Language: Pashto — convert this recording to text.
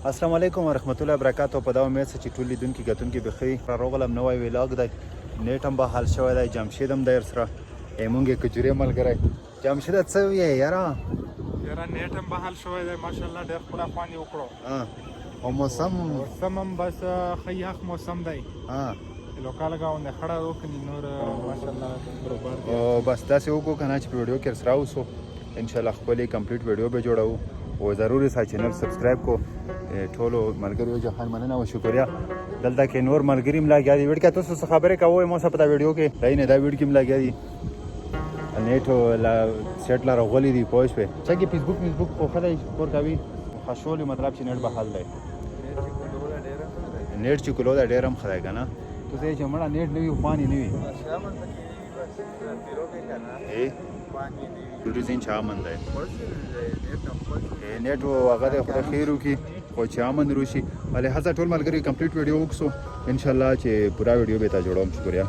السلام علیکم ورحمت الله وبرکاتہ. په دا امید چې ټول لیدونکي کتونکي بخیر راغلم. نوی ویلاګ دی، نیټ هم بحال شوی دی، جمشید هم دی سره مونږ یې کجوري ملګری. جمشید څه وایې یاره؟ یاره نیټ هم بحال شوی دی ماشاءالله، ډېر خورا خوند یې وکړو. او موسم هم بس ښه یخ موسم دی، لوکال غاونډ خړه وکړي نور ماشاءالله برابر دی. او بس داسې وکړو که نه چې په ویډیو کې سره اوسو انشاءالله خپلې کمپلیټ ویډیو به جوړوو او ضروري سا چینل سبسکرایب کو. ټولو ملګریو جهان مننه او شکریه. دلته کې نور ملګري هم لګیا دي. ویډیو کې تاسو څه خبرې کوئ مو څه په دا ویډیو کې راځي نه، دا ویډیو کې هم لګیا دي نیټ لا سیټ لا راغلي دي پوه شوې. څه کې فیسبوک خو خدای کور کوي خشول مطلب چې نیټ بحال دی. نیټ چې کولو دا ډېر هم خدای کنه تو څه چې مړه نیټ نوی خواني نوی ډېر زین چا من دی نیټ هغه د خدای خیر وکړي خو چې امن روشي. ولې هڅه ټول ملګري کمپلیټ ویډیو وکړو ان شاء الله چې پورا ویډیو به تا جوړوم. شکریہ.